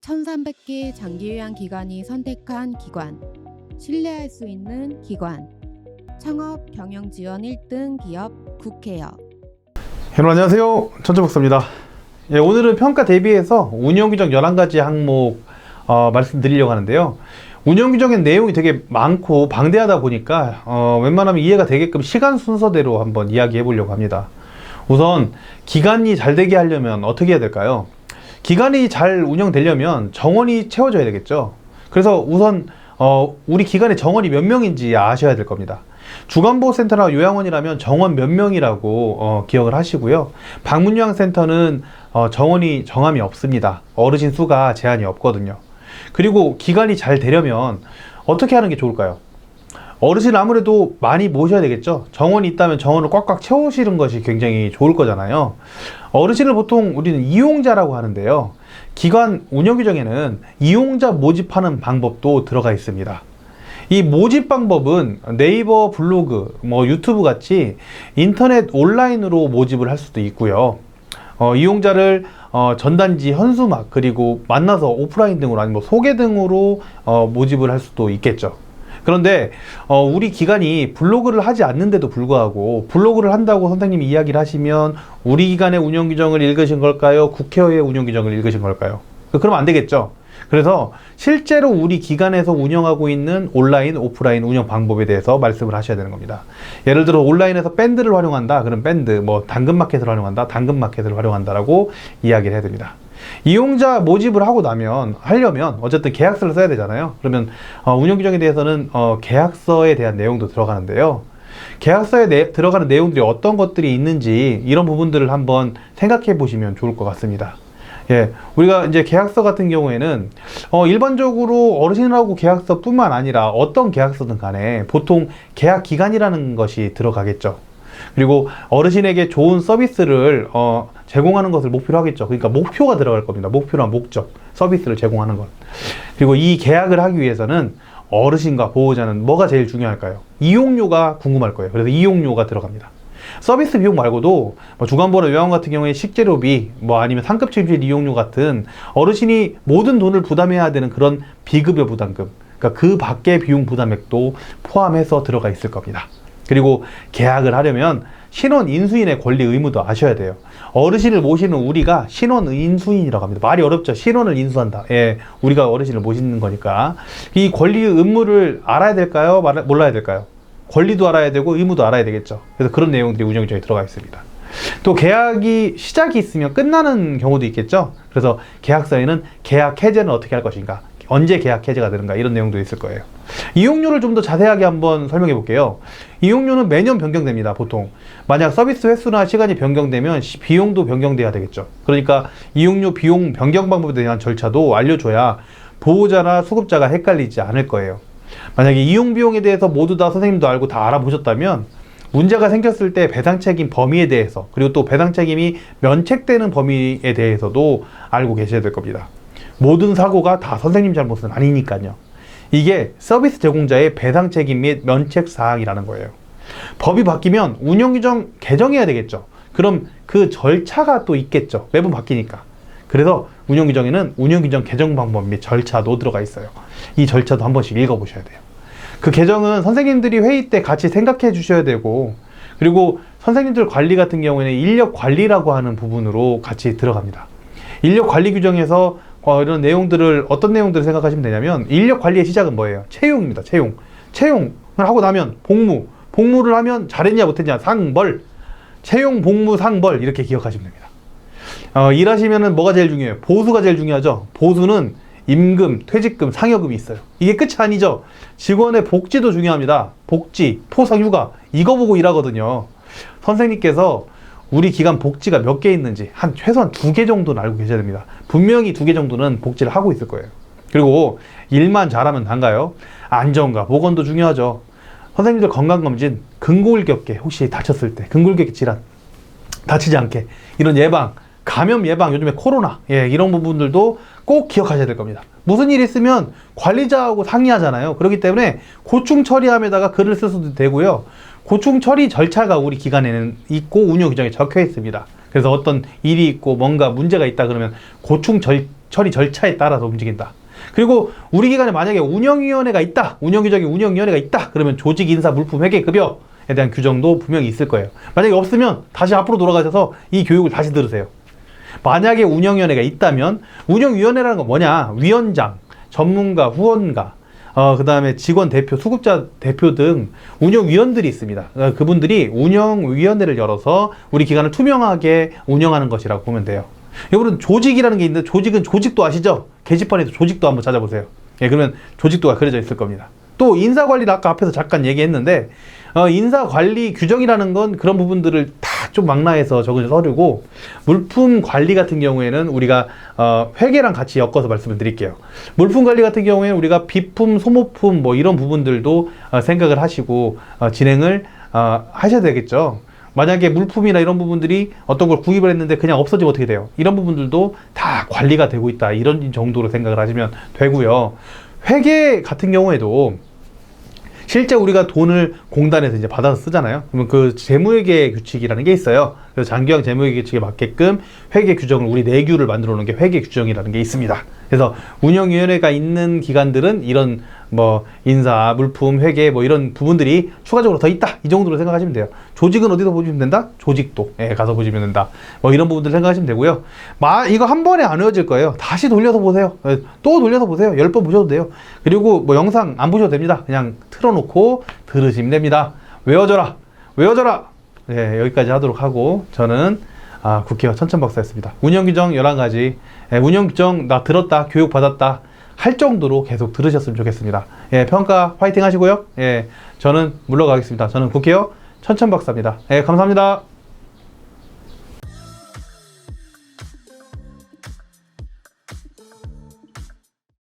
1300개 장기요양기관이 선택한 기관, 신뢰할 수 있는 기관, 창업 경영지원 1등 기업 국회요. 여러분 안녕하세요, 천천박사입니다. 오늘은 평가 대비해서 운영규정 11가지 항목 말씀드리려고 하는데요. 운영규정의 내용이 되게 많고 방대하다 보니까 웬만하면 이해가 되게끔 시간 순서대로 한번 이야기해 보려고 합니다. 우선 기관이 잘 되게 하려면 어떻게 해야 될까요? 기관이 잘 운영되려면 정원이 채워져야 되겠죠. 그래서 우선 우리 기관의 정원이 몇 명인지 아셔야 될 겁니다. 주간보호센터나 요양원이라면 정원 몇 명이라고 기억을 하시고요. 방문요양센터는 정원이 정함이 없습니다. 어르신 수가 제한이 없거든요. 그리고 기관이 잘 되려면 어떻게 하는 게 좋을까요? 어르신을 아무래도 많이 모셔야 되겠죠. 정원이 있다면 정원을 꽉꽉 채우시는 것이 굉장히 좋을 거잖아요. 어르신을 보통 우리는 이용자라고 하는데요. 기관 운영 규정에는 이용자 모집하는 방법도 들어가 있습니다. 이 모집 방법은 네이버, 블로그, 유튜브 같이 인터넷 온라인으로 모집을 할 수도 있고요. 이용자를 전단지, 현수막, 그리고 만나서 오프라인 등으로 아니면 소개 등으로 모집을 할 수도 있겠죠. 그런데 우리 기관이 블로그를 하지 않는데도 불구하고 블로그를 한다고 선생님이 이야기를 하시면 우리 기관의 운영 규정을 읽으신 걸까요? 국회의 운영 규정을 읽으신 걸까요? 그러면 안 되겠죠. 그래서 실제로 우리 기관에서 운영하고 있는 온라인, 오프라인 운영 방법에 대해서 말씀을 하셔야 되는 겁니다. 예를 들어 온라인에서 밴드를 활용한다. 그럼 밴드, 당근마켓을 활용한다. 당근마켓을 활용한다라고 이야기를 해야 됩니다. 이용자 모집을 하려면 어쨌든 계약서를 써야 되잖아요. 그러면 운영 규정에 대해서는 계약서에 대한 내용도 들어가는데요. 계약서에 들어가는 내용들이 어떤 것들이 있는지 이런 부분들을 한번 생각해 보시면 좋을 것 같습니다. 우리가 이제 계약서 같은 경우에는 일반적으로 어르신하고 계약서뿐만 아니라 어떤 계약서든 간에 보통 계약 기간이라는 것이 들어가겠죠. 그리고 어르신에게 좋은 서비스를 제공하는 것을 목표로 하겠죠. 그러니까 목표가 들어갈 겁니다. 목표란 목적, 서비스를 제공하는 것. 그리고 이 계약을 하기 위해서는 어르신과 보호자는 뭐가 제일 중요할까요? 이용료가 궁금할 거예요. 그래서 이용료가 들어갑니다. 서비스 비용 말고도 주간보호나 요양원 같은 경우에 식재료비, 아니면 상급 침실 이용료 같은 어르신이 모든 돈을 부담해야 되는 그런 비급여 부담금, 그러니까 그 밖의 비용 부담액도 포함해서 들어가 있을 겁니다. 그리고 계약을 하려면 신원 인수인의 권리 의무도 아셔야 돼요. 어르신을 모시는 우리가 신원 인수인이라고 합니다. 말이 어렵죠. 신원을 인수한다. 우리가 어르신을 모시는 거니까 이 권리 의무를 알아야 될까요? 몰라야 될까요? 권리도 알아야 되고 의무도 알아야 되겠죠. 그래서 그런 내용들이 운영 규정에 들어가 있습니다. 또 계약이 시작이 있으면 끝나는 경우도 있겠죠. 그래서 계약서에는 계약 해제는 어떻게 할 것인가, 언제 계약 해제가 되는가, 이런 내용도 있을 거예요. 이용료를 좀 더 자세하게 한번 설명해 볼게요. 이용료는 매년 변경됩니다. 보통 만약 서비스 횟수나 시간이 변경되면 비용도 변경돼야 되겠죠. 그러니까 이용료 비용 변경 방법에 대한 절차도 알려줘야 보호자나 수급자가 헷갈리지 않을 거예요. 만약에 이용 비용에 대해서 모두 다 선생님도 알고 다 알아보셨다면 문제가 생겼을 때 배상 책임 범위에 대해서, 그리고 또 배상 책임이 면책되는 범위에 대해서도 알고 계셔야 될 겁니다. 모든 사고가 다 선생님 잘못은 아니니까요. 이게 서비스 제공자의 배상 책임 및 면책 사항이라는 거예요. 법이 바뀌면 운영 규정 개정해야 되겠죠. 그럼 그 절차가 또 있겠죠. 매번 바뀌니까. 그래서 운영 규정에는 운영 규정 개정 방법 및 절차도 들어가 있어요. 이 절차도 한 번씩 읽어보셔야 돼요. 그 개정은 선생님들이 회의 때 같이 생각해 주셔야 되고, 그리고 선생님들 관리 같은 경우에는 인력 관리라고 하는 부분으로 같이 들어갑니다. 인력 관리 규정에서 이런 내용들을, 어떤 내용들을 생각하시면 되냐면, 인력 관리의 시작은 뭐예요? 채용입니다. 채용을 하고 나면 복무를 하면 잘했냐 못했냐 상벌, 채용, 복무, 상벌, 이렇게 기억하시면 됩니다. 일하시면은 뭐가 제일 중요해요? 보수가 제일 중요하죠. 보수는 임금, 퇴직금, 상여금이 있어요. 이게 끝이 아니죠. 직원의 복지도 중요합니다. 복지, 포상, 휴가, 이거 보고 일하거든요. 선생님께서 우리 기관 복지가 몇 개 있는지 최소한 2개 정도는 알고 계셔야 됩니다. 분명히 2개 정도는 복지를 하고 있을 거예요. 그리고 일만 잘하면 단가요? 안전과 보건도 중요하죠. 선생님들 건강검진, 근골격계, 혹시 다쳤을 때 근골격계 질환 다치지 않게, 이런 예방, 감염 예방, 요즘에 코로나, 이런 부분들도 꼭 기억하셔야 될 겁니다. 무슨 일이 있으면 관리자하고 상의하잖아요. 그렇기 때문에 고충 처리함에다가 글을 쓸 수도 되고요. 고충 처리 절차가 우리 기관에는 있고 운영 규정에 적혀 있습니다. 그래서 어떤 일이 있고 뭔가 문제가 있다 그러면 고충 처리 절차에 따라서 움직인다. 그리고 우리 기관에 만약에 운영위원회가 있다, 운영규정에 운영위원회가 있다, 그러면 조직 인사 물품 회계 급여에 대한 규정도 분명히 있을 거예요. 만약에 없으면 다시 앞으로 돌아가셔서 이 교육을 다시 들으세요. 만약에 운영위원회가 있다면, 운영위원회라는 건 뭐냐? 위원장, 전문가, 후원가, 그 다음에 직원 대표, 수급자 대표 등 운영위원들이 있습니다. 그분들이 운영위원회를 열어서 우리 기관을 투명하게 운영하는 것이라고 보면 돼요. 여러분, 조직이라는 게 있는데, 조직은 조직도 아시죠? 게시판에서 조직도 한번 찾아보세요. 예, 그러면 조직도가 그려져 있을 겁니다. 또 인사관리는 아까 앞에서 잠깐 얘기했는데, 인사관리 규정이라는 건 그런 부분들을 다 좀 망라해서 적은 서류고, 물품 관리 같은 경우에는 우리가 회계랑 같이 엮어서 말씀을 드릴게요. 물품 관리 같은 경우에는 우리가 비품, 소모품 뭐 이런 부분들도 생각을 하시고 진행을 하셔야 되겠죠. 만약에 물품이나 이런 부분들이 어떤 걸 구입을 했는데 그냥 없어지면 어떻게 돼요? 이런 부분들도 다 관리가 되고 있다, 이런 정도로 생각을 하시면 되고요. 회계 같은 경우에도 실제 우리가 돈을 공단에서 이제 받아서 쓰잖아요. 그러면 그 재무회계 규칙이라는 게 있어요. 그래서 장기형 재무회계 규칙에 맞게끔 회계 규정을, 우리 내규를 만들어 놓은 게 회계 규정이라는 게 있습니다. 그래서 운영위원회가 있는 기관들은 이런 뭐 인사, 물품, 회계 뭐 이런 부분들이 추가적으로 더 있다, 이 정도로 생각하시면 돼요. 조직은 어디서 보시면 된다? 조직도에 가서 보시면 된다. 뭐 이런 부분들 생각하시면 되고요. 이거 한 번에 안 외워질 거예요. 다시 돌려서 보세요. 또 돌려서 보세요. 10번 보셔도 돼요. 그리고 뭐 영상 안 보셔도 됩니다. 그냥 틀어놓고 들으시면 됩니다. 외워져라, 외워져라. 네, 여기까지 하도록 하고, 저는 국회의원 천천박사였습니다. 운영규정 11가지, 운영규정 나 들었다, 교육받았다 할 정도로 계속 들으셨으면 좋겠습니다. 예, 평가 화이팅 하시고요. 예, 저는 물러가겠습니다. 저는 국회의원 천천박사입니다. 예, 감사합니다.